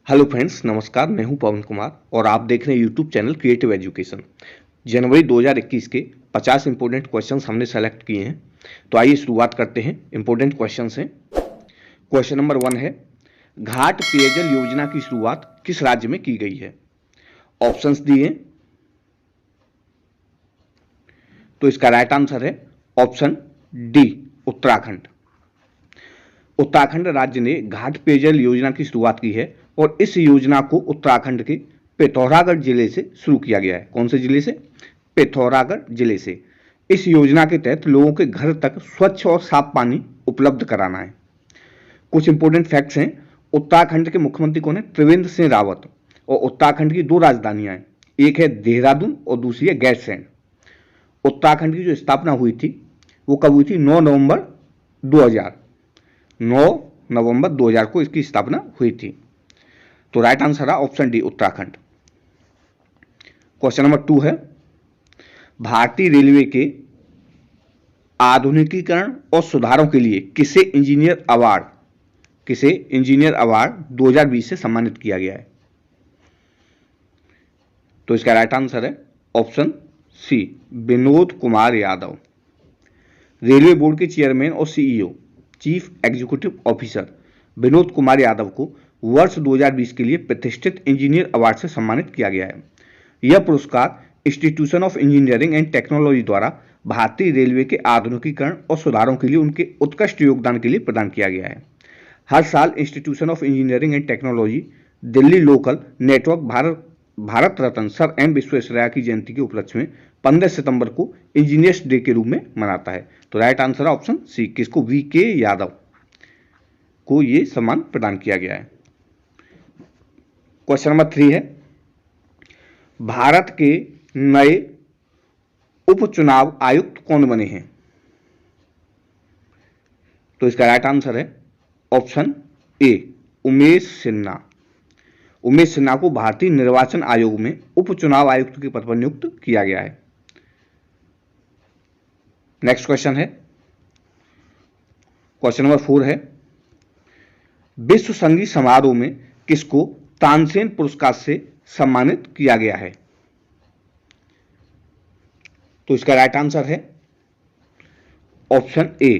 Hello friends, नमस्कार। मैं हूं पवन कुमार और आप देख रहे हैं यूट्यूब चैनल क्रिएटिव एजुकेशन। जनवरी 2021 के 50 इंपॉर्टेंट क्वेश्चंस हमने सेलेक्ट किए हैं। तो आइए शुरुआत करते हैं। इंपॉर्टेंट क्वेश्चन हैं। क्वेश्चन नंबर 1 है, घाट पेयजल योजना की शुरुआत किस राज्य में की गई है? ऑप्शंस दिए, तो इसका राइट आंसर है ऑप्शन डी, उत्तराखंड। उत्तराखंड राज्य ने घाट पेयजल योजना की शुरुआत की है और इस योजना को उत्तराखंड के पिथौरागढ़ जिले से शुरू किया गया है। कौन से जिले से? पिथौरागढ़ जिले से। इस योजना के तहत लोगों के घर तक स्वच्छ और साफ पानी उपलब्ध कराना है। कुछ इंपोर्टेंट फैक्ट्स हैं। उत्तराखंड के मुख्यमंत्री कौन है? त्रिवेंद्र सिंह रावत। और उत्तराखंड की दो राजधानियां हैं, एक है देहरादून और दूसरी है गैरसैंण। उत्तराखंड की जो स्थापना हुई थी वो कब हुई थी? 9 नवंबर 2000। 9 नवंबर 2000 को इसकी स्थापना हुई थी। तो राइट आंसर है option D, Uttarakhand. Question number 2 है, भारतीय रेलवे के आधुनिकीकरण और सुधारों के लिए किसे इंजीनियर अवार्ड 2020 से सम्मानित किया गया है? तो इसका राइट आंसर है option C, Vinod Kumar Yadav. Railway board के चेयरमैन और CEO, chief executive officer Vinod Kumar Yadav को वर्ष 2020 के लिए प्रतिष्ठित इंजीनियर अवार्ड से सम्मानित किया गया है। यह पुरस्कार institution of engineering and technology द्वारा भारतीय रेलवे के आधुनिकीकरण और सुधारों के लिए उनके उत्कृष्ट योगदान के लिए प्रदान किया गया है। हर साल institution of engineering and technology Delhi local network Bharat Ratna sir M Visvesvaraya की जयंती के उपलक्ष्य में 15 सितंबर को इंजीनियर्स डे के रूप में मनाता है। तो राइट आंसर है ऑप्शन सी, किसको? वीके यादव को यह सम्मान प्रदान किया गया है। क्वेश्चन नंबर 3 है, भारत के नए उपचुनाव आयुक्त कौन बने हैं? तो इसका राइट आंसर है ऑप्शन ए, उमेश सिन्हा। उमेश सिन्हा को भारतीय निर्वाचन आयोग में उपचुनाव आयुक्त के पद पर नियुक्त किया गया है। नेक्स्ट क्वेश्चन है, क्वेश्चन नंबर 4 है, विश्व संगीत समारोह में किसको तानसेन पुरस्कार से सम्मानित किया गया है? तो इसका राइट आंसर है ऑप्शन ए,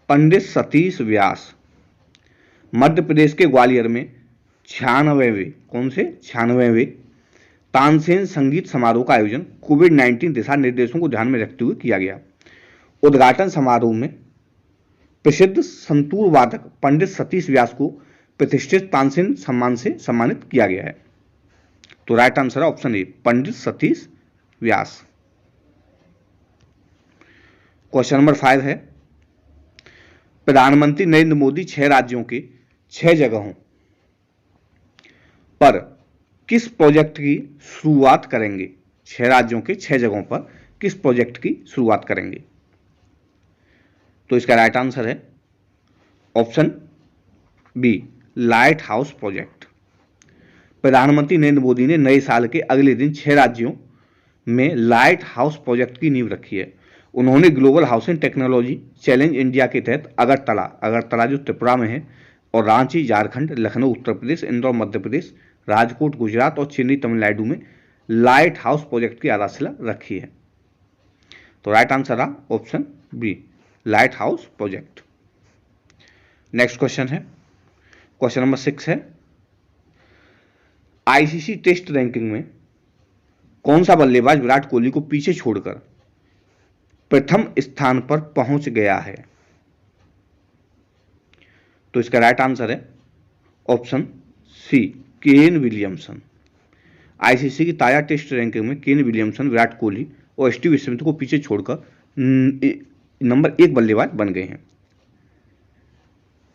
पंडित सतीश व्यास। मध्य प्रदेश के ग्वालियर में 96वें तानसेन संगीत समारोह का आयोजन कोविड-19 दिशा निर्देशों को ध्यान में रखते हुए किया गया। उद्घाटन समारोह में प्रसिद्ध संतूर वादक पंडित सतीश व्यास को प्रतिष्ठित तानसेन सम्मान से सम्मानित किया गया है। तो राइट आंसर है ऑप्शन ए, पंडित सतीश व्यास। क्वेश्चन नंबर 5 है, प्रधानमंत्री नरेंद्र मोदी 6 राज्यों के 6 जगहों पर किस प्रोजेक्ट की शुरुआत करेंगे? 6 राज्यों के 6 जगहों पर किस प्रोजेक्ट की शुरुआत करेंगे? तो इसका राइट आंसर है option B, lighthouse project. प्रधानमंत्री नरेंद्र मोदी ने नए साल के अगले दिन 6 राज्यों में लाइट हाउस प्रोजेक्ट की नींव रखी है। उन्होंने global housing technology challenge India के तहत अगरतला जो त्रिपुरा में है, और रांची झारखंड, लखनऊ उत्तर प्रदेश, इंदौर मध्य प्रदेश, राजकोट गुजरात और चेन्नई तमिलनाडु में लाइट हाउस प्रोजेक्ट की आधारशिला रखी है। तो राइट आंसर है option B, lighthouse project. Next question है, क्वेश्चन नंबर 6 है, आईसीसी टेस्ट रैंकिंग में कौन सा बल्लेबाज विराट कोहली को पीछे छोड़कर प्रथम स्थान पर पहुंच गया है? तो इसका राइट आंसर है option C, Kane Williamson. ICC की ताजा टेस्ट रैंकिंग में केन विलियमसन विराट कोहली और स्टीव स्मिथ को पीछे छोड़कर नंबर 1 बल्लेबाज बन गए हैं।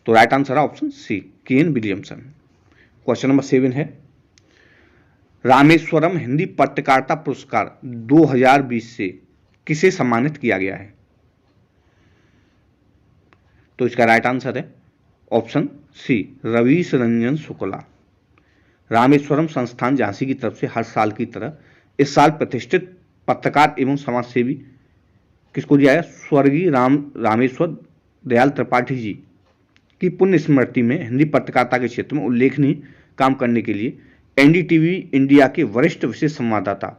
तो राइट आंसर है option C, Kane Williamson. Question number 7 है, रामेश्वरम हिंदी पत्रकारिता पुरस्कार 2020 से किसे सम्मानित किया गया है? तो इसका राइट आंसर है ऑप्शन सी, रवीश रंजन शुक्ला। रामेश्वरम संस्थान झांसी की तरफ से हर साल की तरह इस साल प्रतिष्ठित पत्रकार एवं समाजसेवी किसको दिया है? स्वर्गीय रामेश्वर दयाल त्रिपाठी जी की पुण्य स्मृति में हिंदी पत्रकारिता के क्षेत्र में उल्लेखनीय काम करने के लिए एनडीटीवी इंडिया के वरिष्ठ विशेष संवाददाता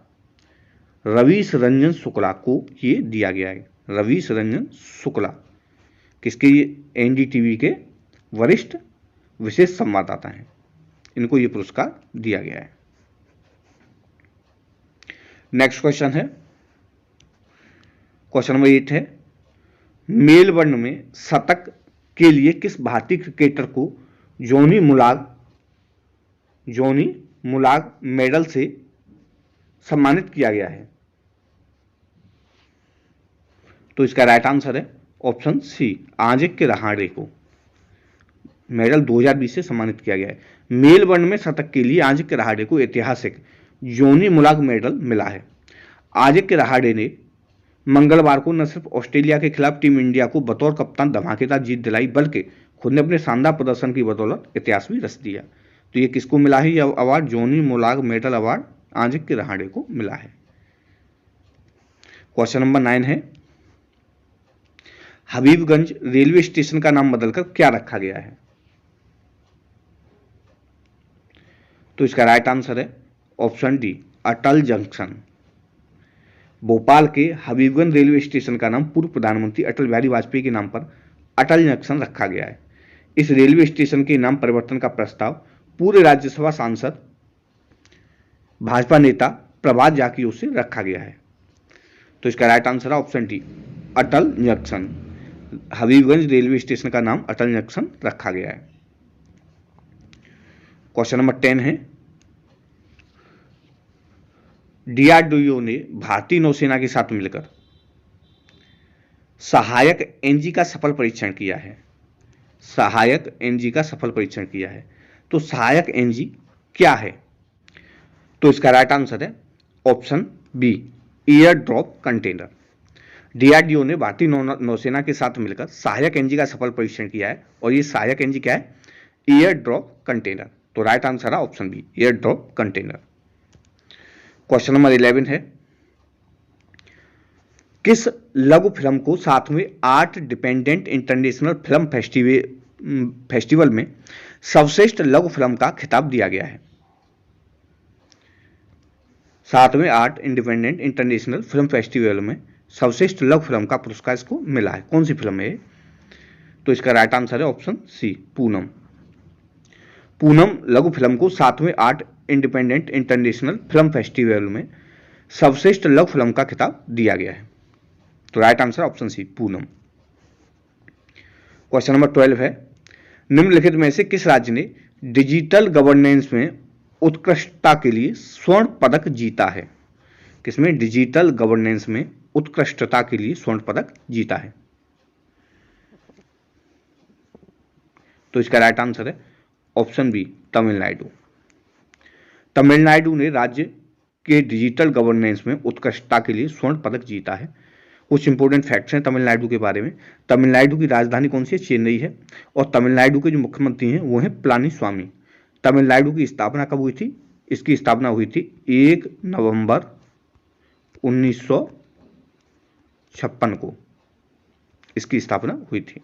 रवीश रंजन शुक्ला को ये दिया गया है। रवीश रंजन शुक्ला किसके, ये एनडीटीवी के वरिष्ठ विशेष संवाददाता हैं, इनको ये पुरस्कार दिया गया है। नेक्स्ट क्वेश्चन है, क्वेश्चन नंबर 8 है, मेलबर्न में शतक के लिए किस भारतीय क्रिकेटर को जॉनी मुलाग मेडल से सम्मानित किया गया है? तो इसका राइट आंसर है ऑप्शन सी, अजिंक्य रहाणे को मेडल 2020 से सम्मानित किया गया है। मेलबर्न में शतक के लिए अजिंक्य रहाणे को ऐतिहासिक जॉनी मुलाग मेडल मिला है। अजिंक्य रहाणे ने मंगलवार को न सिर्फ ऑस्ट्रेलिया के खिलाफ टीम इंडिया को बतौर कप्तान धमाकेदार जीत दिलाई, बल्कि खुद ने अपने शानदार प्रदर्शन की बदौलत इतिहास भी रच दिया। तो ये किसको मिला है, यह award Johnny Mullagh medal award Ajinkya Rahane को मिला है। क्वेश्चन नंबर 9 है, हबीबगंज रेलवे स्टेशन का नाम बदलकर क्या रखा गया है? तो इसका राइट आंसर है ऑप्शन डी, अटल जंक्शन। भोपाल के हबीबगंज रेलवे स्टेशन का नाम पूर्व प्रधानमंत्री अटल बिहारी वाजपेयी के नाम पर अटल जंक्शन रखा गया है। इस रेलवे स्टेशन के नाम परिवर्तन का प्रस्ताव पूर्व राज्यसभा सांसद भाजपा नेता प्रभात झा की ओर से रखा गया है। तो इसका राइट आंसर है ऑप्शन डी, अटल जंक्शन। हबीबगंज रेलवे स्टेशन का नाम अटल जंक्शन रखा गया है। क्वेश्चन नंबर 10 है, डीआरडीओ ने भारतीय नौसेना के साथ मिलकर सहायक एनजी का सफल परीक्षण किया है। सहायक एनजी का सफल परीक्षण किया है। तो सहायक एनजी क्या है? तो इसका राइट आंसर है option B, air drop container. DRDO ने भारतीय नौसेना के साथ मिलकर सहायक एनजी का सफल परीक्षण किया है, और ये सहायक एनजी क्या है? Air drop container. तो राइट आंसर है option B, air drop container. Question number 11 है, किस लघु फिल्म को 7वें art dependent international film festival में सर्वश्रेष्ठ लघु फिल्म का खिताब दिया गया है? 7वें art independent international film festival में सर्वश्रेष्ठ लघु फिल्म का पुरस्कार इसको मिला है। कौन सी फिल्म है? तो इसका राइट आंसर है ऑप्शन सी, पूनम। पूनम लघु फिल्म को 7वें art independent international film festival में सर्वश्रेष्ठ लघु फिल्म का खिताब दिया गया है। तो right answer option C, Poonam. Question number 12 है, निम्नलिखित में से किस राज्य ने डिजिटल गवर्नेंस में उत्कृष्टता के लिए स्वर्ण पदक जीता है? किसमें? डिजिटल गवर्नेंस में उत्कृष्टता के लिए स्वर्ण पदक जीता है। तो इसका राइट आंसर है ऑप्शन बी, तमिलनाडु। तमिलनाडु ने राज्य के डिजिटल गवर्नेंस में उत्कृष्टता के लिए स्वर्ण पदक जीता है। कुछ इंपोर्टेंट फैक्ट्स हैं तमिलनाडु के बारे में। तमिलनाडु की राजधानी कौन सी है? चेन्नई है। और तमिलनाडु के जो मुख्यमंत्री हैं वो हैं पलानीस्वामी। तमिलनाडु की स्थापना कब हुई थी? इसकी स्थापना हुई थी 1 नवंबर 1956 को इसकी स्थापना हुई थी।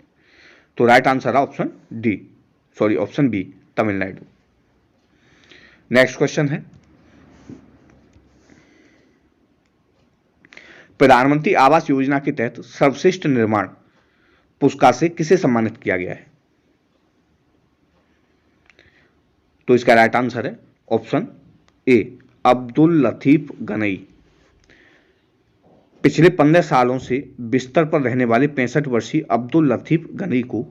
तो राइट आंसर है option B, Tamil Nadu. Next question है, प्रधानमंत्री आवास योजना के तहत सर्वश्रेष्ठ निर्माण पुरस्कार से किसे सम्मानित किया गया है? तो इसका राइट आंसर है ऑप्शन ए, अब्दुल लतीफ गनई। पिछले 15 सालों से बिस्तर पर रहने वाले 65 वर्षीय अब्दुल लतीफ गनई को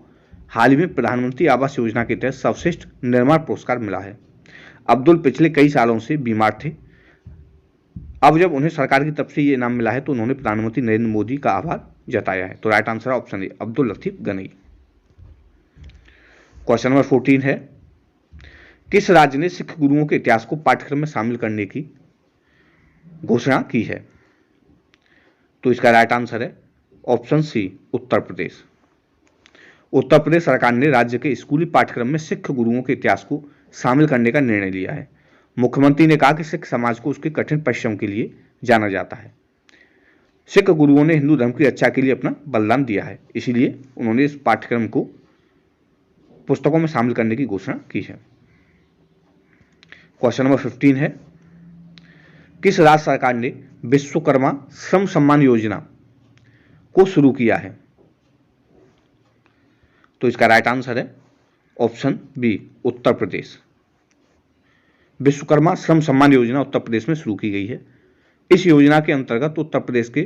हाल ही में प्रधानमंत्री आवास योजना के तहत सर्वश्रेष्ठ निर्माण पुरस्कार मिला है। अब्दुल पिछले कई सालों से बीमार थे। अब जब उन्हें सरकार की तरफ से ये इनाम मिला है तो उन्होंने प्रधानमंत्री नरेंद्र मोदी का आभार जताया है। तो राइट आंसर है ऑप्शन ए, अब्दुल लतीफ गनई। क्वेश्चन नंबर 14 है, किस राज्य ने सिख गुरुओं के इतिहास को पाठ्यक्रम में शामिल करने की घोषणा की है? तो इसका राइट आंसर है ऑप्शन सी, उत्तर प्रदेश। उत्तर प्रदेश सरकार ने राज्य के स्कूली पाठ्यक्रम में सिख गुरुओं के इतिहास को शामिल करने का निर्णय लिया है। मुख्यमंत्री ने कहा कि सिख समाज को उसके कठिन परिश्रम के लिए जाना जाता है। सिख गुरुओं ने हिंदू धर्म की रक्षा के लिए अपना बलिदान दिया है, इसीलिए उन्होंने इस पाठ्यक्रम को पुस्तकों में शामिल करने की घोषणा की है। क्वेश्चन नंबर 15 है, किस राज्य सरकार ने विश्वकर्मा श्रम सम्मान योजना को शुरू किया है? तो इसका राइट आंसर है ऑप्शन बी, उत्तर प्रदेश। विश्वकर्मा श्रम सम्मान योजना उत्तर प्रदेश में शुरू की गई है। इस योजना के अंतर्गत उत्तर प्रदेश के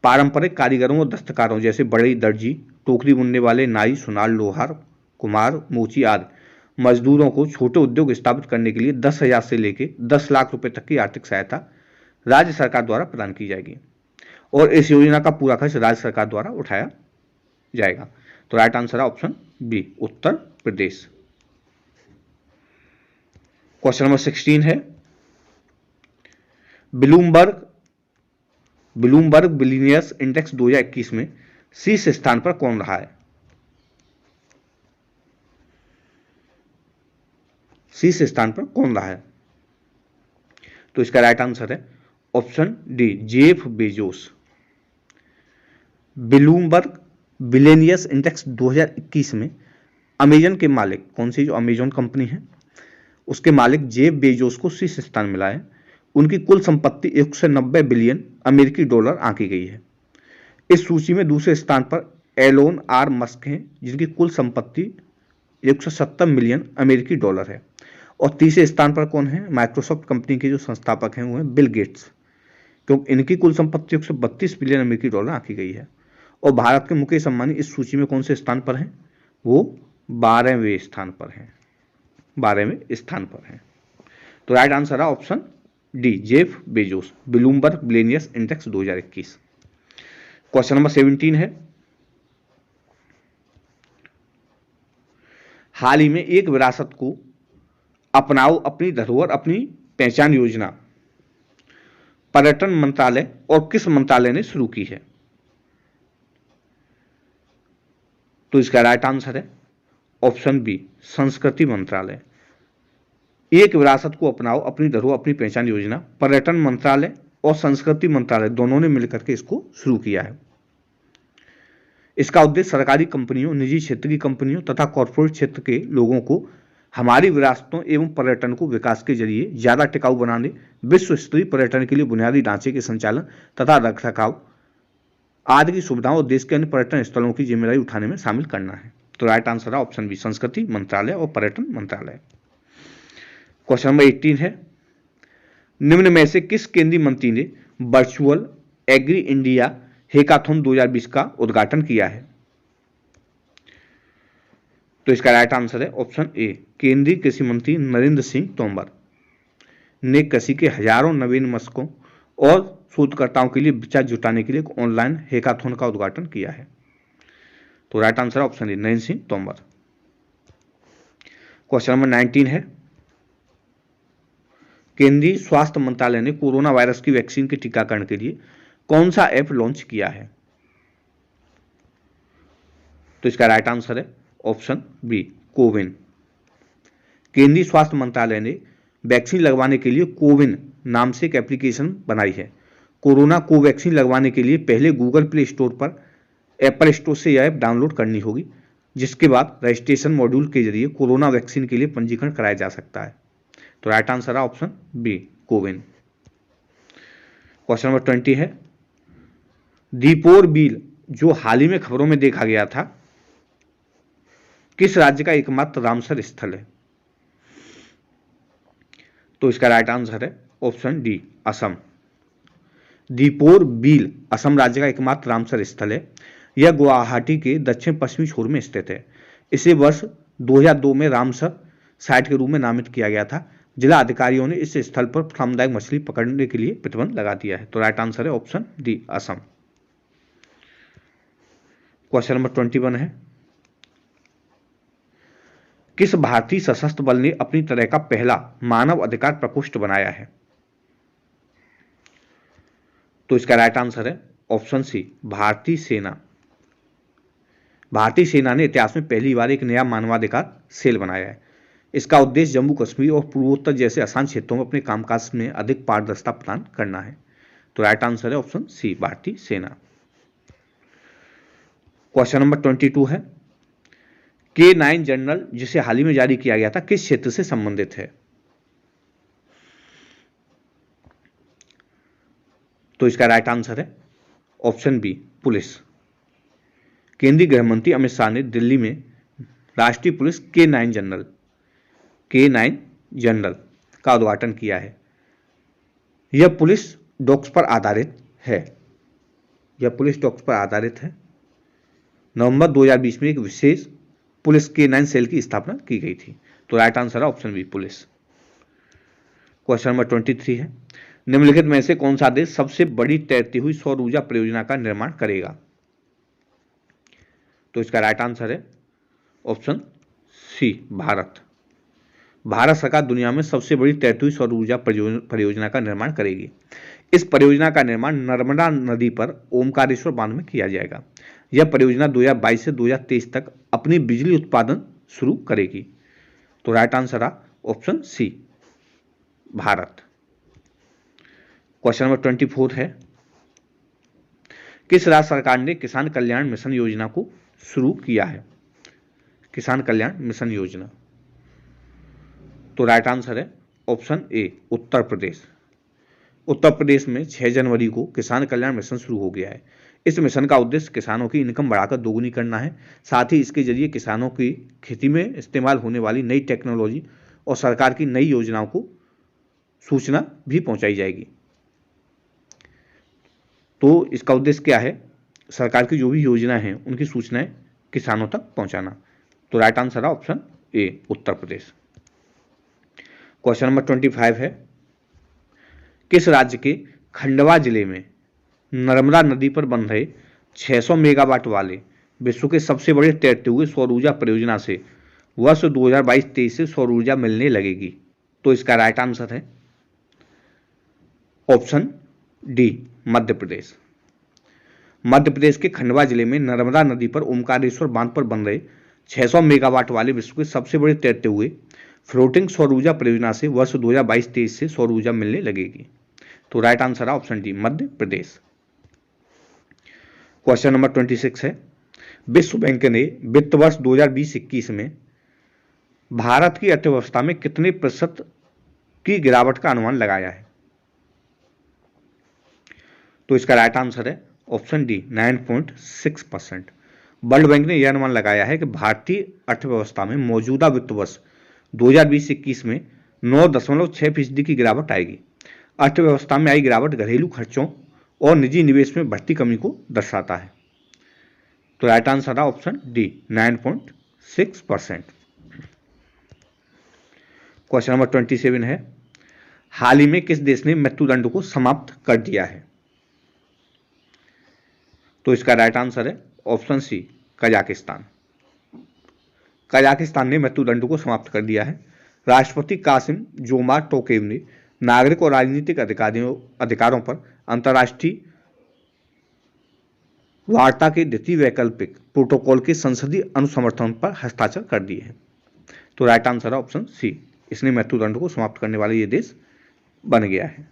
पारंपरिक कारीगरों और दस्तकारों जैसे बढ़ई, दर्जी, टोकरी बुनने वाले, नाई, सुनार, लोहार, कुम्हार, मोची आदि मजदूरों को छोटे उद्योग स्थापित करने के लिए 10,000 से लेकर 10 लाख रुपए तक की आर्थिक सहायता राज्य सरकार द्वारा प्रदान की जाएगी और इस योजना का पूरा खर्च राज्य सरकार द्वारा उठाया जाएगा। तो राइट आंसर है option B, Uttar Pradesh. Question number 16 है, ब्लूमबर्ग बिलियनियर्स इंडेक्स 2021 में शीर्ष स्थान पर कौन रहा है? शीर्ष स्थान पर कौन रहा है? तो इसका राइट आंसर है option D, Jeff Bezos. Bloomberg billionaires index 2021 में अमेजन के मालिक, कौन सी जो अमेजन कंपनी है उसके मालिक जेफ बेजोस को शीर्ष स्थान मिला है। उनकी कुल संपत्ति 190 बिलियन अमेरिकी डॉलर आंकी गई है। इस सूची में दूसरे स्थान पर एलोन आर मस्क हैं, जिनकी कुल संपत्ति 170 मिलियन अमेरिकी डॉलर है। और तीसरे स्थान पर कौन है? माइक्रोसॉफ्ट कंपनी के जो संस्थापक हैं वो हैं बिल गेट्स, क्योंकि इनकी कुल संपत्ति 132 बिलियन अमेरिकी डॉलर आंकी गई है। और भारत के मुकेश अंबानी इस सूची में कौन से स्थान पर हैं? वो 12वें स्थान पर हैं, 12वें स्थान पर हैं। तो राइट आंसर है option D, Jeff Bezos, Bloomberg billionaires index 2021। Question number 17 है, हाल ही में एक विरासत को अपनाओ अपनी धरोहर अपनी पहचान योजना पर्यटन मंत्रालय और किस मंत्रालय ने शुरू की है? तो इसका राइट आंसर है ऑप्शन बी, संस्कृति मंत्रालय। एक विरासत को अपनाओ अपनी धरोहर अपनी पहचान योजना पर्यटन मंत्रालय और संस्कृति मंत्रालय दोनों ने मिलकर के इसको शुरू किया है। इसका उद्देश्य सरकारी कंपनियों, निजी क्षेत्र की कंपनियों तथा कॉर्पोरेट क्षेत्र के लोगों को हमारी विरासतों एवं पर्यटन को विकास के जरिए ज्यादा टिकाऊ बनाने, विश्व स्तरीय पर्यटन के लिए बुनियादी ढांचे के संचालन तथा रखरखाव आदि की सुविधाओं और देश के अन्य पर्यटन स्थलों की जिम्मेदारी उठाने में शामिल करना है। तो राइट आंसर है ऑप्शन बी, संस्कृति मंत्रालय और पर्यटन मंत्रालय। क्वेश्चन नंबर 18 है, निम्न में से किस केंद्रीय मंत्री ने वर्चुअल एग्री इंडिया हैकाथॉन 2020 का उद्घाटन किया है? तो इसका राइट आंसर है ऑप्शन ए, केंद्रीय कृषि मंत्री नरेंद्र सिंह तोमर ने कृषि के हजारों नवीन मशकों और शोधकर्ताओं के लिए विचार जुटाने के लिए एक ऑनलाइन हैकाथॉन का उद्घाटन किया है। तो राइट आंसर है ऑप्शन ए, नरेंद्र सिंह तोमर। क्वेश्चन नंबर 19 है, केंद्रीय स्वास्थ्य मंत्रालय ने कोरोना वायरस की वैक्सीन के टीकाकरण के लिए कौन सा ऐप लॉन्च किया है? तो इसका राइट आंसर है ऑप्शन बी, कोविन। केंद्रीय स्वास्थ्य मंत्रालय ने वैक्सीन लगवाने के लिए कोविन नाम से एक एप्लीकेशन बनाई है। कोरोना कोवैक्सीन लगवाने के लिए पहले गूगल प्ले स्टोर पर एप्पल स्टोर से यह ऐप डाउनलोड करनी होगी, जिसके बाद रजिस्ट्रेशन मॉड्यूल के जरिए कोरोना वैक्सीन के लिए पंजीकरण कराया जा सकता है। तो राइट आंसर है option B, CoWIN. Question number 20 है, दीपोर बिल जो हाल ही में खबरों में देखा गया था, किस राज्य का एकमात्र रामसर स्थल है? तो इसका राइट आंसर है option D, Assam. Deepor bill Assam राज्य का एकमात्र रामसर स्थल है। यह गुवाहाटी के दक्षिण पश्चिमी छोर में स्थित है। इसे वर्ष 2002 में रामसर साइट के रूप में नामित किया गया था। जिला अधिकारियों ने इस स्थल पर सामुदायिक मछली पकड़ने के लिए प्रतिबंध लगा दिया है। तो राइट आंसर है option D, Assam. Question number 21 है, किस भारतीय सशस्त्र बल ने अपनी तरह का पहला मानव अधिकार प्रकोष्ठ बनाया है? तो इसका राइट आंसर है ऑप्शन सी, भारतीय सेना। भारतीय सेना ने इतिहास में पहली बार एक नया मानवाधिकार सेल बनाया है। इसका उद्देश्य जम्मू कश्मीर और पूर्वोत्तर जैसे आसान क्षेत्रों में अपने कामकाज में अधिक पारदर्शिता प्रदान करना है। तो राइट आंसर है ऑप्शन सी, भारतीय सेना। क्वेश्चन नंबर 22 है, K9 जर्नल जिसे हाल ही में जारी किया गया था किस क्षेत्र से संबंधित है? तो इसका राइट आंसर है ऑप्शन बी पुलिस। केंद्रीय गृह मंत्री अमित शाह ने दिल्ली में राष्ट्रीय पुलिस K9 जनरल का उद्घाटन किया है। यह पुलिस डॉग्स पर आधारित है। नवंबर 2020 में एक विशेष पुलिस K9 सेल की स्थापना की गई थी। तो राइट आंसर है option B police. Question number 23 है, निम्नलिखित में से कौन सा देश सबसे बड़ी तैरती हुई सौर ऊर्जा परियोजना का निर्माण करेगा? तो इसका राइट आंसर है ऑप्शन सी भारत। भारत सरकार दुनिया में सबसे बड़ी तैरती हुई सौर ऊर्जा परियोजना का निर्माण करेगी। इस परियोजना का निर्माण नर्मदा नदी पर ओमकारेश्वर बांध में किया जाएगा। यह परियोजना 2022 से 2023 तक अपनी बिजली उत्पादन शुरू करेगी। तो राइट आंसर है option C Bharat. Question number 24 है, किस राज्य सरकार ने किसान कल्याण मिशन योजना को शुरू किया है? किसान कल्याण मिशन योजना। तो राइट आंसर है ऑप्शन ए उत्तर प्रदेश। उत्तर प्रदेश में 6 जनवरी को किसान कल्याण मिशन शुरू हो गया है। इस मिशन का उद्देश्य किसानों की इनकम बढ़ाकर दोगुनी करना है। साथ ही इसके जरिए किसानों की खेती में इस्तेमाल होने वाली नई टेक्नोलॉजी और सरकार की नई योजनाओं को सूचना भी पहुंचाई जाएगी। तो इसका उद्देश्य क्या है? सरकार की जो भी योजना है उनकी सूचनाएं किसानों तक पहुंचाना। तो राइट आंसर है ऑप्शन ए उत्तर प्रदेश। क्वेश्चन नंबर 25 है, किस राज्य के खंडवा जिले में नर्मदा नदी पर बन रहे 600 मेगावाट वाले विश्व के सबसे बड़े तैरते हुए सौर ऊर्जा परियोजना से वर्ष 2022-23 से सौर ऊर्जा मिलने लगेगी? तो इसका राइट आंसर है ऑप्शन डी मध्य प्रदेश। मध्य प्रदेश के खंडवा जिले में नर्मदा नदी पर ओमकारेश्वर बांध पर बन रहे 600 मेगावाट वाले विश्व के सबसे बड़े तैरते हुए फ्लोटिंग सौर ऊर्जा परियोजना से वर्ष 2022-23 से सौर ऊर्जा मिलने लगेगी। तो राइट आंसर है option D Madhya Pradesh. Question number 26 है, विश्व बैंक ने वित्त वर्ष 2020-21 में भारत की अर्थव्यवस्था में कितने प्रतिशत की गिरावट का अनुमान लगाया है? तो इसका राइट आंसर है ऑप्शन डी 9.6%। वर्ल्ड बैंक ने यह अनुमान लगाया है कि भारतीय अर्थव्यवस्था में मौजूदा वित्त वर्ष 2020-21 में 9.6% की गिरावट आएगी। अर्थव्यवस्था में आई गिरावट घरेलू खर्चों और निजी निवेश में बढ़ती कमी को दर्शाता है। तो राइट आंसर है ऑप्शन डी 9.6%। क्वेश्चन नंबर 27 है, हाल ही में किस देश ने मृत्युदंड को समाप्त कर दिया है? तो इसका राइट आंसर है ऑप्शन सी कजाकिस्तान। कजाकिस्तान ने मृत्युदंड को समाप्त कर दिया है। राष्ट्रपति कासिम जोमार्ट टोकायेव ने नागरिक और राजनीतिक अधिकारों पर अंतर्राष्ट्रीय वार्ता के द्वितीय वैकल्पिक प्रोटोकॉल के संसदीय अनुसमर्थन पर हस्ताक्षर कर दिए हैं। तो राइट आंसर है ऑप्शन सी, इसने मृत्युदंड को समाप्त करने वाला ये देश बन गया है।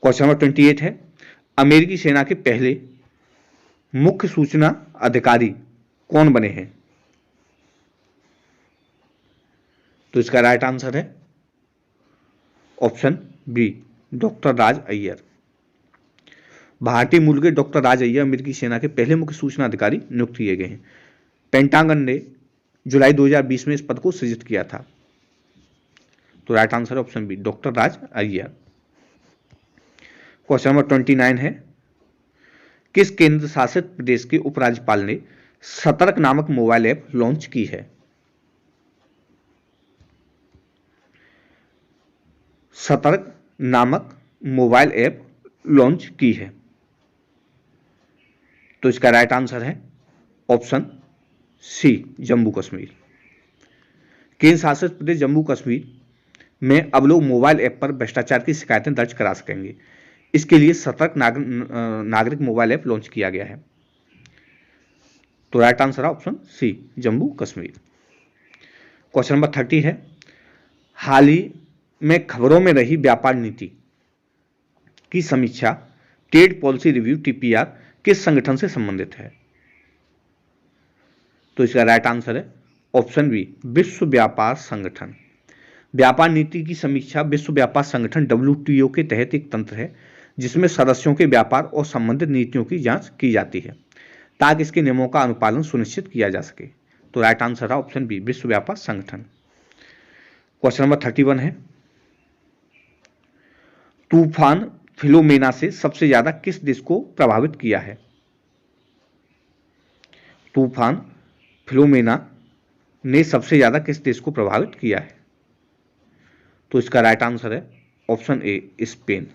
क्वेश्चन नंबर 28 है, अमेरिकी सेना के पहले मुख्य सूचना अधिकारी कौन बने हैं? तो इसका राइट आंसर है option B doctor Raj Iyer. भारतीय मूल के डॉक्टर राज अय्यर अमेरिकी सेना के पहले मुख्य सूचना अधिकारी नियुक्त किए गए हैं। पेंटागन ने जुलाई 2020 में इस पद को सृजित किया था। तो right answer option B doctor Raj Iyer. Question number 29 है, किस केंद्र शासित प्रदेश के उपराज्यपाल ने सतर्क नामक मोबाइल ऐप लॉन्च की है? सतर्क नामक मोबाइल ऐप लॉन्च की है। तो इसका राइट आंसर है ऑप्शन सी जम्मू कश्मीर। केंद्र शासित प्रदेश जम्मू कश्मीर में अब लोग मोबाइल ऐप पर भ्रष्टाचार की शिकायतें दर्ज करा सकेंगे। इसके लिए सतर्क नागरिक मोबाइल ऐप लॉन्च किया गया है। तो राइट आंसर है option C Jammu Kashmir. Question number 30 है, हाल ही में खबरों में रही व्यापार नीति की समीक्षा ट्रेड पॉलिसी रिव्यू TPR किस संगठन से संबंधित है? तो इसका राइट आंसर है ऑप्शन बी विश्व व्यापार संगठन। व्यापार नीति की समीक्षा विश्व व्यापार संगठन WTO के तहत एक तंत्र है जिसमें सदस्यों के व्यापार और संबंधित नीतियों की जांच की जाती है ताकि इसके नियमों का अनुपालन सुनिश्चित किया जा सके। तो राइट आंसर है ऑप्शन बी, विश्व व्यापार संगठन। क्वेश्चन नंबर 31 है, तूफान फिलोमेना से सबसे ज्यादा किस देश को प्रभावित किया है? तूफान फिलोमेना ने सबसे ज्यादा किस देश को प्रभावित किया है? तो इसका राइट आंसर है ऑप्शन ए, स्पेन।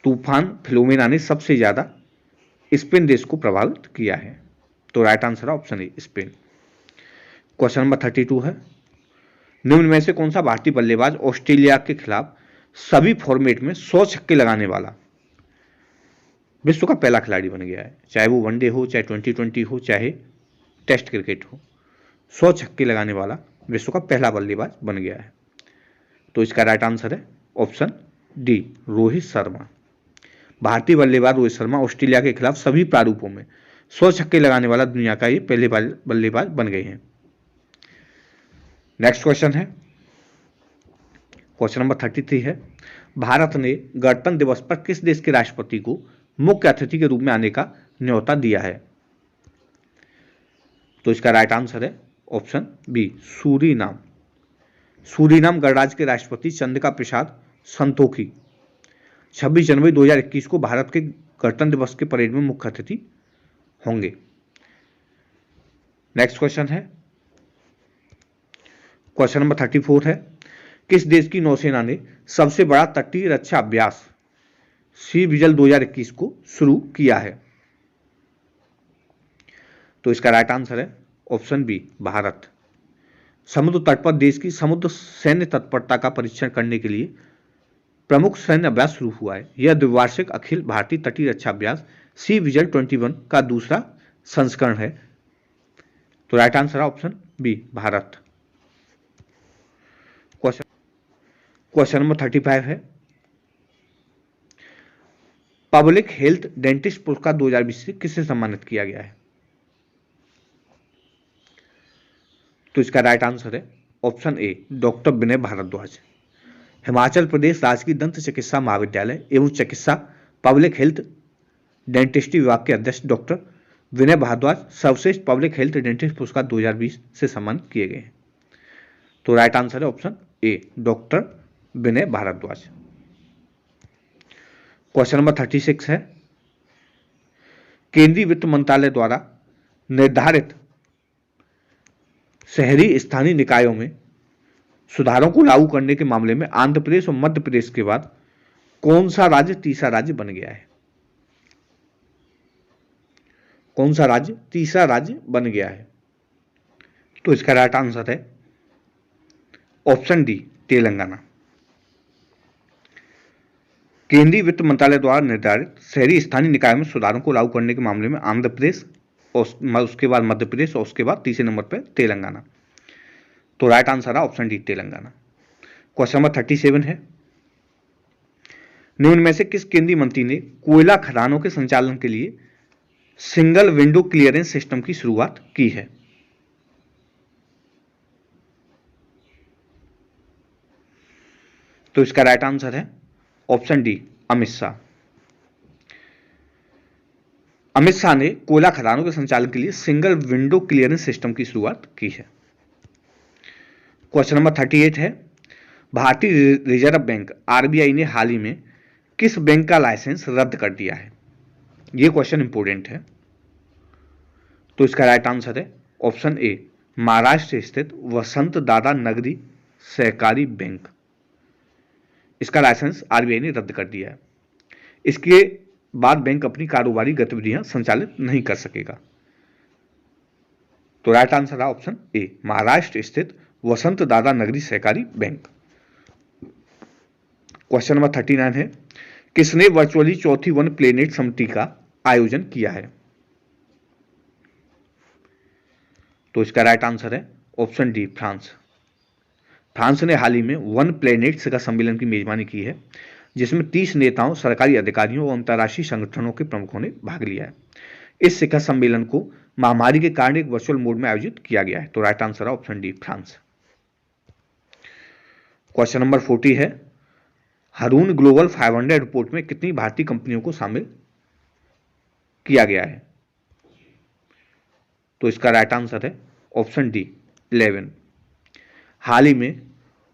तूफान फिलोमेना ने सबसे ज्यादा स्पेन देश को प्रभावित किया है। तो राइट आंसर है ऑप्शन ए, स्पेन। क्वेश्चन नंबर 32 है, निम्न में से कौन सा भारतीय बल्लेबाज ऑस्ट्रेलिया के खिलाफ सभी फॉर्मेट में 100 छक्के लगाने वाला विश्व का पहला खिलाड़ी बन गया है? चाहे वो वनडे हो, चाहे T20 हो, चाहे टेस्ट क्रिकेट हो, 100 छक्के लगाने वाला विश्व का पहला बल्लेबाज बन गया है। तो इसका राइट आंसर है ऑप्शन डी, रोहित शर्मा। भारतीय बल्लेबाज रोहित शर्मा ऑस्ट्रेलिया के खिलाफ सभी प्रारूपों में 100 छक्के लगाने वाला दुनिया का ये पहले बल्लेबाज बन गए हैं। नेक्स्ट क्वेश्चन है, क्वेश्चन नंबर 33 है, भारत ने गणतंत्र दिवस पर किस देश के राष्ट्रपति को मुख्य अतिथि के रूप में आने का न्योता दिया है? तो इसका राइट आंसर है ऑप्शन बी, सूरीनाम। सूरीनाम गणराज्य के राष्ट्रपति चंद्रिका प्रसाद संतोखी 26 जनवरी 2021 को भारत के गणतंत्र दिवस के परेड में मुख्य अतिथि होंगे। नेक्स्ट क्वेश्चन है, क्वेश्चन नंबर 34 है, किस देश की नौसेना ने सबसे बड़ा तटीय रक्षा अभ्यास सी विजिल 2021 को शुरू किया है? तो इसका राइट आंसर है ऑप्शन बी, भारत। समुद्र तट पर देश की समुद्र सैन्य तत्परता का परीक्षण करने के लिए प्रमुख सैन्य अभ्यास शुरू हुआ है। यह द्विवार्षिक अखिल भारतीय तटीय रक्षा अभ्यास सी विजिल 21 का दूसरा संस्करण है। तो राइट आंसर है option B, Bharat. Question number 35 है, पब्लिक हेल्थ डेंटिस्ट पुरस्कार 2020 से किसे सम्मानित किया गया है? तो इसका राइट आंसर है option A, doctor Vinay Bhardwaj. Himachal Pradesh राजकीय दंत चिकित्सा महाविद्यालय एवं चिकित्सा पब्लिक हेल्थ डेंटिस्ट्री विभाग के अध्यक्ष डॉक्टर विनय भारद्वाज सर्वश्रेष्ठ पब्लिक हेल्थ डेंटिस्ट पुरस्कार 2020 से सम्मानित किए गए हैं। तो राइट आंसर है option A, doctor Vinay Bharadwaj. Question number 36 है, केंद्रीय वित्त मंत्रालय द्वारा निर्धारित शहरी स्थानीय निकायों में सुधारों को लागू करने के मामले में आंध्र प्रदेश और मध्य प्रदेश के बाद कौन सा राज्य तीसरा राज्य बन गया है? कौन सा राज्य तीसरा राज्य बन गया है? तो इसका राइट आंसर है ऑप्शन डी, तेलंगाना। केंद्रीय वित्त मंत्रालय द्वारा निर्धारित शहरी स्थानीय निकाय में सुधारों को लागू करने के मामले में आंध्र प्रदेश और उसके बाद मध्य प्रदेश और उसके बाद तीसरे नंबर पर तेलंगाना। तो राइट आंसर है option D, Telangana. Question number 37 है, निम्न में से किस केंद्रीय मंत्री ने कोयला खदानों के संचालन के लिए सिंगल विंडो क्लियरेंस सिस्टम की शुरुआत की है? तो इसका राइट आंसर है ऑप्शन डी, अमित शाह। अमित शाह ने कोयला खदानों के संचालन के लिए सिंगल विंडो क्लियरेंस सिस्टम की शुरुआत की है। क्वेश्चन नंबर 38 है, भारतीय रिजर्व बैंक RBI ने हाल ही में किस बैंक का लाइसेंस रद्द कर दिया है? यह क्वेश्चन इंपोर्टेंट है। तो इसका राइट आंसर है ऑप्शन ए, महाराष्ट्र स्थित वसंत दादा नगरी सहकारी बैंक। इसका लाइसेंस RBI ने रद्द कर दिया है। इसके बाद बैंक अपनी कारोबारी गतिविधियां संचालित नहीं कर सकेगा। तो राइट आंसर है ऑप्शन ए, महाराष्ट्र स्थित वसंत दादा नगरी सहकारी बैंक। क्वेश्चन नंबर 39 है, किसने वर्चुअली चौथी वन प्लेनेट समिति का आयोजन किया है? तो इसका राइट आंसर है ऑप्शन डी, फ्रांस। फ्रांस ने हाल ही में वन प्लेनेट शिखर सम्मेलन की मेजबानी की है, जिसमें 30 नेताओं, सरकारी अधिकारियों और अंतर्राष्ट्रीय संगठनों के प्रमुखों ने भाग लिया है। इस शिखर सम्मेलन को महामारी के कारण एक वर्चुअल मोड में आयोजित किया गया है। तो राइट आंसर है option D, France. Question number 40 है, रून ग्लोबल 500 रिपोर्ट में कितनी भारतीय कंपनियों को शामिल किया गया है? तो इसका राइट आंसर है ऑप्शन डी 11। हाल ही में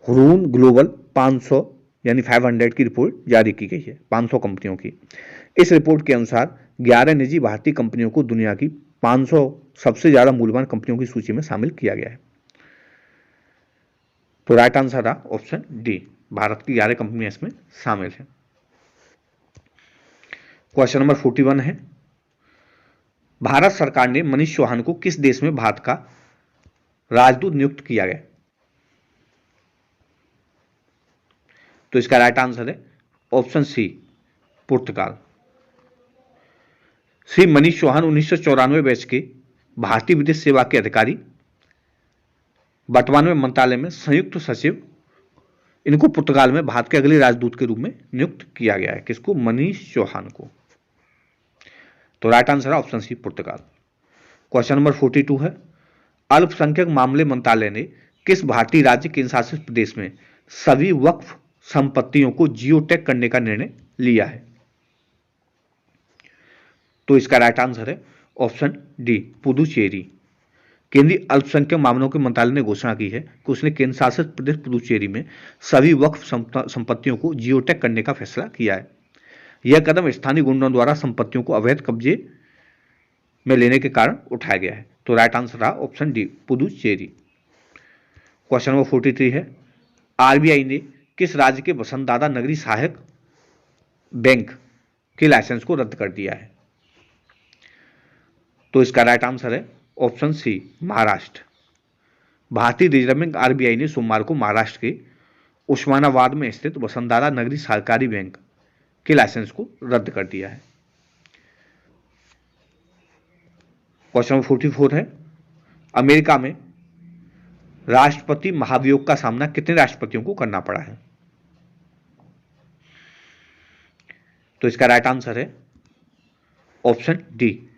रून ग्लोबल 500 यानी 500 की रिपोर्ट जारी की गई है 500 कंपनियों की। इस रिपोर्ट के अनुसार 11 निजी भारतीय कंपनियों को दुनिया की 500 सबसे ज्यादा मूल्यवान कंपनियों की सूची में शामिल किया गया है। तो राइट आंसर था ऑप्शन डी, भारत की 11 कंपनियां इसमें शामिल हैं। क्वेश्चन नंबर 41 है, भारत सरकार ने मनीष चौहान को किस देश में भारत का राजदूत नियुक्त किया गया? तो इसका राइट आंसर है ऑप्शन सी, पुर्तगाल। श्री मनीष चौहान 1994 बैच के भारतीय विदेश सेवा के अधिकारी, वर्तमान में मंत्रालय में संयुक्त सचिव। इनको पुर्तगाल में भारत के अगले राजदूत के रूप में नियुक्त किया गया है। किसको? मनीष चौहान को। तो राइट आंसर है ऑप्शन सी, पुर्तगाल। क्वेश्चन नंबर 42 है, अल्पसंख्यक मामले मंत्रालय ने किस भारतीय राज्य केंद्र शासित प्रदेश में सभी वक्फ संपत्तियों को जियो टैग करने का निर्णय लिया है? तो इसका राइट आंसर है ऑप्शन डी, पुदुचेरी। केंद्रीय अल्पसंख्यक मामलों के मंत्रालय ने घोषणा की है कि उसने केंद्र शासित प्रदेश पुदुचेरी में सभी वक्फ संपत्तियों को जियो टैग करने का फैसला किया है। यह कदम स्थानीय गुंडों द्वारा संपत्तियों को अवैध कब्जे में लेने के कारण उठाया गया है। तो राइट आंसर रहा option D, Puducherry. Question number 43 है, आरबीआई ने किस राज्य के वसंतदाता नगरीय सहायक बैंक के लाइसेंस को रद्द कर दिया है? तो इसका राइट आंसर है ऑप्शन सी, महाराष्ट्र। भारतीय रिजर्व बैंक आरबीआई ने सोमवार को महाराष्ट्र के उस्मानाबाद में स्थित वसंतदाता नगरीय सहकारी बैंक के लाइसेंस को रद्द कर दिया है। क्वेश्चन नंबर 44 है, अमेरिका में राष्ट्रपति महाभियोग का सामना कितने राष्ट्रपतियों को करना पड़ा है? तो इसका राइट आंसर है ऑप्शन डी,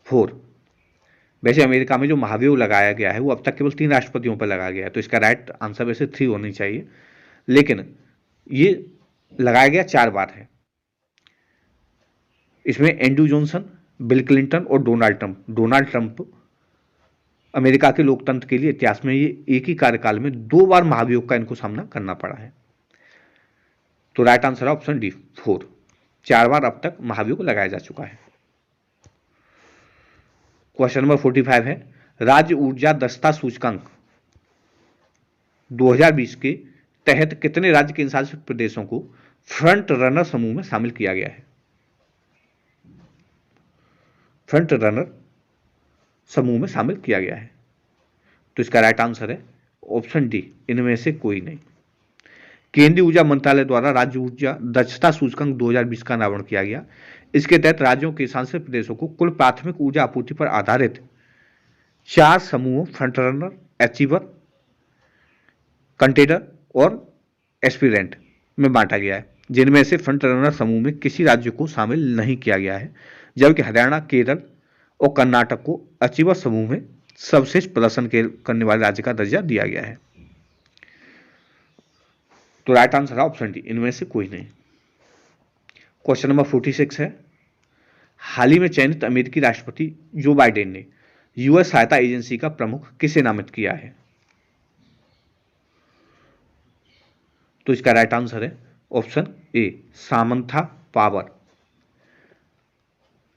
4। वैसे अमेरिका में जो महाभियोग लगाया गया है वो अब तक केवल 3 राष्ट्रपतियों पर लगाया गया है, तो इसका राइट आंसर वैसे 3 होनी चाहिए, लेकिन ये लगाया गया 4 बार है। इसमें एंड्रू जॉनसन, बिल क्लिंटन और Donald Trump. Donald Trump America के लोकतंत्र के लिए इतिहास में ये एक ही कार्यकाल में 2 बार महाभियोग का इनको सामना करना पड़ा है। तो राइट आंसर है ऑप्शन डी, 4। 4 बार अब तक महाभियोग लगाया जा चुका है। क्वेश्चन नंबर 45 है, राज्य ऊर्जा दक्षता सूचकांक 2020 के तहत कितने राज्य केंद्र शासित प्रदेशों को फ्रंट रनर समूह में शामिल किया गया है? फ्रंट रनर समूह में शामिल किया गया है। तो इसका राइट आंसर है ऑप्शन डी, इनमें से कोई नहीं। केंद्रीय ऊर्जा मंत्रालय द्वारा राज्य ऊर्जा दक्षता सूचकांक 2020 का अनावरण किया गया। इसके तहत राज्यों के शासित प्रदेशों को कुल प्राथमिक ऊर्जा आपूर्ति पर आधारित 4 समूहों फ्रंट रनर, अचीवर, कंटेनर और एस्पिरेंट में बांटा गया है, जिनमें से फ्रंट रनर समूह में किसी राज्य को शामिल नहीं किया गया है, जबकि हरियाणा, केरल और कर्नाटक को अचीवर समूह में सर्वश्रेष्ठ प्रदर्शन करने वाले राज्य का दर्जा दिया गया है। तो राइट आंसर है ऑप्शन डी, इनमें से कोई नहीं। क्वेश्चन नंबर 46 है, हाल ही में चयनित अमेरिकी राष्ट्रपति जो बाइडेन ने यूएस सहायता एजेंसी का प्रमुख किसे नामित किया है? तो इसका राइट आंसर है ऑप्शन ए, सामंथा पावर।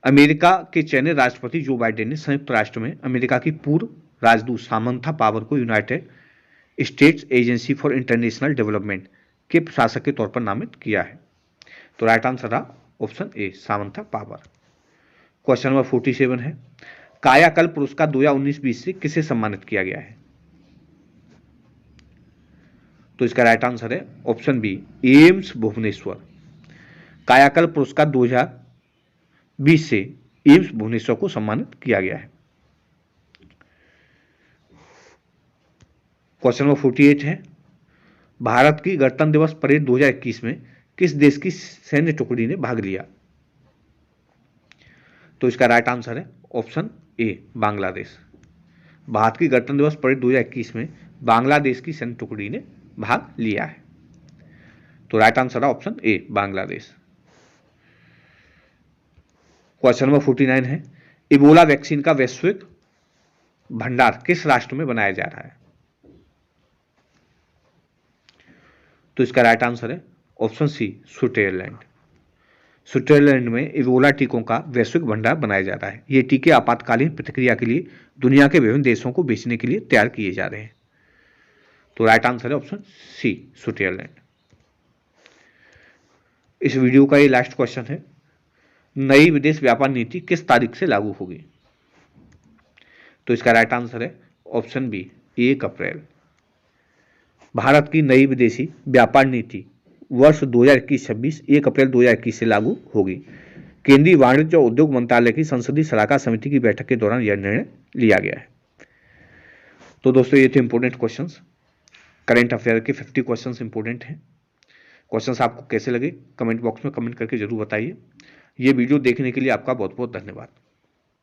अमेरिका के चयनित राष्ट्रपति जो बाइडेन ने संयुक्त राष्ट्र में अमेरिका की पूर्व राजदूत सामंथा पावर को United states agency for international development के प्रशासक के तौर पर नामित किया है। तो राइट आंसर रहा option A, Samantha power. Question number 47 है, कायाकल्प पुरस्कार 2019-20 से किसे सम्मानित किया गया है? तो इसका राइट आंसर है ऑप्शन बी, एम्स भुवनेश्वर। कायाकल्प पुरस्कार 2020 से एम्स भुवनेश्वर को सम्मानित किया गया है। क्वेश्चन नंबर 48 है, भारत की गणतंत्र दिवस परेड 2021 में किस देश की सैन्य टुकड़ी ने भाग लिया? तो इसका राइट आंसर है ऑप्शन ए, बांग्लादेश। भारत की गणतंत्र दिवस परेड 2021 में बांग्लादेश की सैन्य टुकड़ी ने भाग लिया है। तो राइट आंसर है ऑप्शन ए, बांग्लादेश। क्वेश्चन नंबर 49 है, इबोला वैक्सीन का वैश्विक भंडार किस राष्ट्र में बनाया जा रहा है? तो इसका राइट आंसर है ऑप्शन सी, स्विट्जरलैंड। स्विट्जरलैंड में इबोला टीकों का वैश्विक भंडार बनाया जा रहा है। ये टीके आपातकालीन प्रतिक्रिया के लिए दुनिया के विभिन्न देशों को बेचने के लिए तैयार किए जा रहे हैं। तो राइट आंसर है ऑप्शन सी, स्विट्जरलैंड। इस वीडियो का ये लास्ट क्वेश्चन है, नई विदेश व्यापार नीति किस तारीख से लागू होगी? तो इसका राइट आंसर है ऑप्शन बी, 1 अप्रैल। भारत की नई विदेशी व्यापार नीति वर्ष 2021-26 1 अप्रैल 2021 से लागू होगी। केंद्रीय वाणिज्य और उद्योग मंत्रालय की संसदीय सलाहकार समिति की बैठक के दौरान यह निर्णय लिया गया है। तो दोस्तों ये थे इंपोर्टेंट क्वेश्चंस, करंट अफेयर के 50 क्वेश्चंस इंपोर्टेंट हैं। क्वेश्चंस आपको कैसे लगे कमेंट बॉक्स में कमेंट करके जरूर बताइए। ये वीडियो देखने के लिए आपका बहुत बहुत धन्यवाद।